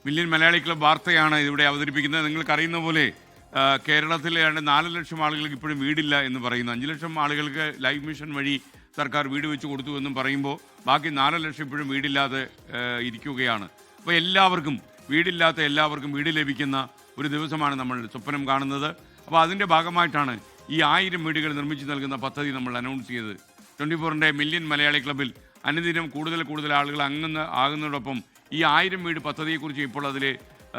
Million Malayali club വാർത്തയാണ് ഇവിടെ അവതരിപ്പിക്കുന്നത്. നിങ്ങൾക്കറിയുന്ന പോലെ കേരളത്തിലെ 4 ലക്ഷം ആളുകൾക്ക് ഇപ്പോഴും വീടില്ല എന്ന് പറയുന്നു. 5 ലക്ഷം ആളുകൾക്ക് ലൈഫ് മിഷൻ വഴി സർക്കാർ വീട് വെച്ച് കൊടുത്തു എന്നും പറയുമ്പോൾ ബാക്കി 4 ലക്ഷം ഇപ്പോഴും വീടില്ലാതെ ഇരിക്കുകയാണ്. അപ്പോൾ എല്ലാവർക്കും വീടില്ലാത്ത എല്ലാവർക്കും വീട് ലഭിക്കുന്ന ഒരു ദിവസമാണ് നമ്മൾ സ്വപ്നം കാണുന്നത്. അപ്പോൾ അതിൻ്റെ ഭാഗമായിട്ടാണ് ഈ 1000 വീടുകൾ നിർമ്മിച്ച് നൽകുന്ന പദ്ധതി നമ്മൾ അനൗൺസ് ചെയ്തത്. 24ൻ്റെ മില്യൺ മലയാളി ക്ലബ്ബിൽ അനുദിനം കൂടുതൽ ആളുകൾ ആകുന്നതോടൊപ്പം ഈ 1000 വീട് പദ്ധതിയെക്കുറിച്ച് ഇപ്പോൾ അതിൽ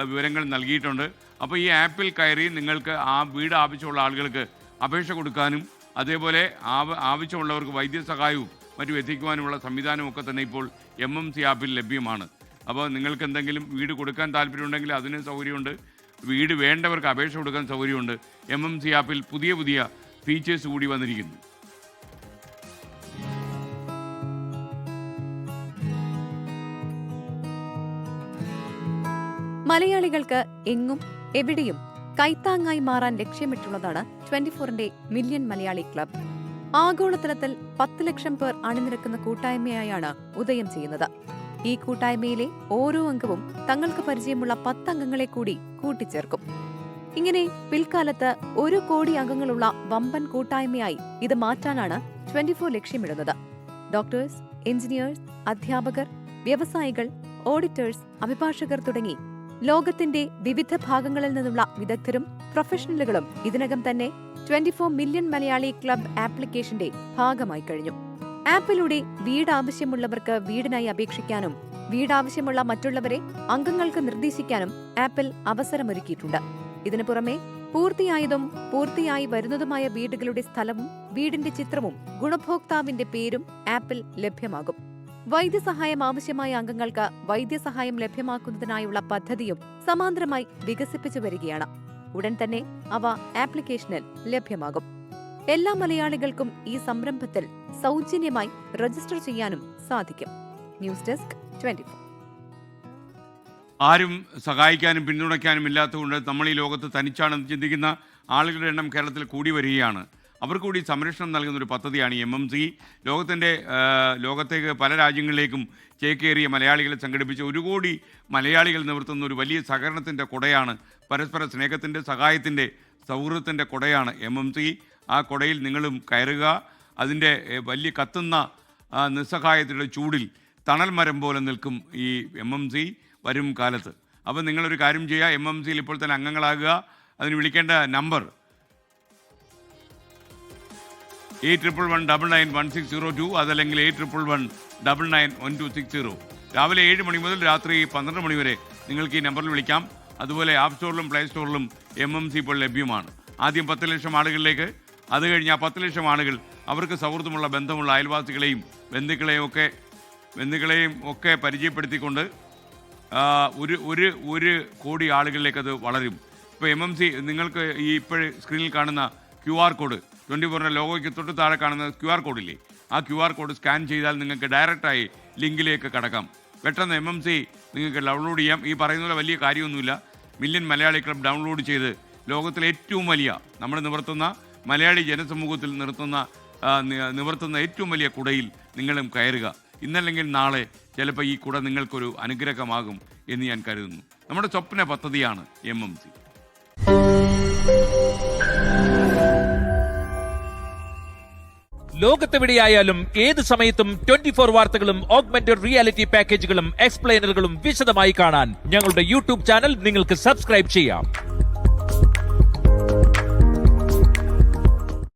വിവരങ്ങൾ നൽകിയിട്ടുണ്ട്. അപ്പോൾ ഈ ആപ്പിൽ കയറി നിങ്ങൾക്ക് ആ വീട് ആവശ്യമുള്ള ആളുകൾക്ക് അപേക്ഷ കൊടുക്കാനും അതേപോലെ ആവശ്യമുള്ളവർക്ക് വൈദ്യസഹായവും മറ്റും എത്തിക്കുവാനുമുള്ള സംവിധാനമൊക്കെ തന്നെ ഇപ്പോൾ MMC ആപ്പിൽ ലഭ്യമാണ്. അപ്പോൾ നിങ്ങൾക്ക് എന്തെങ്കിലും വീട് കൊടുക്കാൻ താല്പര്യമുണ്ടെങ്കിൽ അതിന് സൗകര്യമുണ്ട്. വീട് വേണ്ടവർക്ക് അപേക്ഷ കൊടുക്കാൻ സൗകര്യമുണ്ട്. MMC ആപ്പിൽ പുതിയ ഫീച്ചേഴ്സ് കൂടി വന്നിരിക്കുന്നു. മലയാളികൾക്ക് എങ്ങും എവിടെയും കൈത്താങ്ങായി മാറാൻ ലക്ഷ്യമിട്ടുള്ളതാണ് 24ന്റെ മില്യൺ മലയാളി ക്ലബ്. ആഗോളതലത്തിൽ 10 ലക്ഷം പേർ അണിനിരക്കുന്ന കൂട്ടായ്മയായാണ് ഉദയം ചെയ്യുന്നത്. ഈ കൂട്ടായ്മയിലെ ഓരോ അംഗവും തങ്ങൾക്ക് പരിചയമുള്ള 10 അംഗങ്ങളെ കൂടി കൂട്ടിച്ചേർക്കും. ഇങ്ങനെ പിൽക്കാലത്ത് 1 കോടി അംഗങ്ങളുള്ള വമ്പൻ കൂട്ടായ്മയായി ഇത് മാറ്റാനാണ് 24 ലക്ഷ്യമിടുന്നത്. ഡോക്ടേഴ്സ്, എഞ്ചിനീയേഴ്സ്, അധ്യാപകർ, വ്യവസായികൾ, ഓഡിറ്റേഴ്സ്, അഭിഭാഷകർ തുടങ്ങി ലോകത്തിന്റെ വിവിധ ഭാഗങ്ങളിൽ നിന്നുള്ള വിദഗ്ധരും പ്രൊഫഷണലുകളും ഇതിനകം തന്നെ 24 മില്യൺ മലയാളി ക്ലബ് ആപ്ലിക്കേഷന്റെ ഭാഗമായി കഴിഞ്ഞു. ആപ്പിലൂടെ വീട് ആവശ്യമുള്ളവർക്ക് വീടിനായി അപേക്ഷിക്കാനും വീടാവശ്യമുള്ള മറ്റുള്ളവരെ അംഗങ്ങൾക്ക് നിർദ്ദേശിക്കാനും ആപ്പിൽ അവസരമൊരുക്കിയിട്ടുണ്ട്. ഇതിനു പുറമെ പൂർത്തിയായതും പൂർത്തിയായി വരുന്നതുമായ വീടുകളുടെ സ്ഥലവും വീടിന്റെ ചിത്രവും ഗുണഭോക്താവിന്റെ പേരും ആപ്പിൽ ലഭ്യമാകും. വൈദ്യസഹായം ആവശ്യമായ അംഗങ്ങൾക്ക് വൈദ്യസഹായം ലഭ്യമാക്കുന്നതിനായുള്ള പദ്ധതിയും സമാന്തരമായി വികസിപ്പിച്ചു വരികയാണ്. ഉടൻ തന്നെ അവ ആപ്ലിക്കേഷനിൽ ലഭ്യമാകും. എല്ലാ മലയാളികൾക്കും ഈ സംരംഭത്തിൽ സൗജന്യമായി രജിസ്റ്റർ ചെയ്യാനും സാധിക്കും. News desk 24. ആരും സഹായിക്കാനും പിന്തുണയ്ക്കാനും ഇല്ലാത്തതുകൊണ്ട് നമ്മൾ ഈ ലോകത്ത് തനിച്ചാണെന്ന് ചിന്തിക്കുന്ന ആളുകളുടെ എണ്ണം കേരളത്തിൽ കൂടി വരികയാണ്. അവർക്ക് കൂടി സംരക്ഷണം നൽകുന്ന ഒരു പദ്ധതിയാണ് ഈ MMC. ലോകത്തേക്ക് പല രാജ്യങ്ങളിലേക്കും ചേക്കേറിയ മലയാളികളെ സംഘടിപ്പിച്ച് 1 കോടി മലയാളികൾ നിവർത്തുന്ന ഒരു വലിയ സഹകരണത്തിൻ്റെ കുടയാണ്, പരസ്പര സ്നേഹത്തിൻ്റെ, സഹായത്തിൻ്റെ, സൗഹൃദത്തിൻ്റെ കുടയാണ് MMC. ആ കുടയിൽ നിങ്ങളും കയറുക. അതിൻ്റെ വലിയ കത്തുന്ന നിസ്സഹായത്തിൻ്റെ ചൂടിൽ തണൽ മരം പോലെ നിൽക്കും ഈ MMC വരും കാലത്ത്. അപ്പോൾ നിങ്ങളൊരു കാര്യം ചെയ്യുക, MMCയിൽ ഇപ്പോൾ തന്നെ അംഗങ്ങളാകുക. അതിന് വിളിക്കേണ്ട നമ്പർ 8111991602, അതല്ലെങ്കിൽ 8111991260. രാവിലെ 7 മണി മുതൽ രാത്രി 12 മണി വരെ നിങ്ങൾക്ക് ഈ നമ്പറിൽ വിളിക്കാം. അതുപോലെ ആപ്പ് സ്റ്റോറിലും പ്ലേ സ്റ്റോറിലും MMC ഇപ്പോൾ ലഭ്യമാണ്. ആദ്യം 10 ലക്ഷം ആളുകളിലേക്ക്, അത് കഴിഞ്ഞ് ആ 10 ലക്ഷം ആളുകൾ അവർക്ക് സൗഹൃദമുള്ള ബന്ധമുള്ള അയൽവാസികളെയും ബന്ധുക്കളെയും ഒക്കെ പരിചയപ്പെടുത്തിക്കൊണ്ട് ഒരു കോടി ആളുകളിലേക്ക് അത് വളരും. ഇപ്പോൾ MMC നിങ്ങൾക്ക് ഈ ഇപ്പോൾ സ്ക്രീനിൽ കാണുന്ന QR കോഡ് 24ൻ്റെ ലോഗോയ്ക്ക് തൊട്ട് താഴെ കാണുന്ന QR കോഡില്ലേ, ആ QR കോഡ് സ്കാൻ ചെയ്താൽ നിങ്ങൾക്ക് ഡയറക്റ്റായി ലിങ്കിലേക്ക് കടക്കാം. പെട്ടെന്ന് MMC നിങ്ങൾക്ക് ഡൗൺലോഡ് ചെയ്യാം. ഈ പറയുന്ന പോലെ വലിയ കാര്യമൊന്നുമില്ല. മില്യൺ മലയാളി ക്ലബ് ഡൗൺലോഡ് ചെയ്ത് ലോകത്തിലെ ഏറ്റവും വലിയ നമ്മൾ നിവർത്തുന്ന മലയാളി ജനസമൂഹത്തിൽ നിവർത്തുന്ന ഏറ്റവും വലിയ കുടയിൽ നിങ്ങളും കയറുക. ഇന്നല്ലെങ്കിൽ നാളെ ചിലപ്പോൾ ഈ കുട നിങ്ങൾക്കൊരു അനുഗ്രഹമാകും എന്ന് ഞാൻ കരുതുന്നു. നമ്മുടെ സ്വപ്ന പദ്ധതിയാണ് MMC. ലോകത്തെവിടെയായാലും ഏത് സമയത്തും 24 വാർത്തകളും ഓഗ്മെന്റഡ് റിയാലിറ്റി പാക്കേജുകളും എക്സ്പ്ലെയിനറുകളും വിശദമായി കാണാൻ ഞങ്ങളുടെ YouTube ചാനൽ നിങ്ങൾക്ക് സബ്സ്ക്രൈബ് ചെയ്യാം.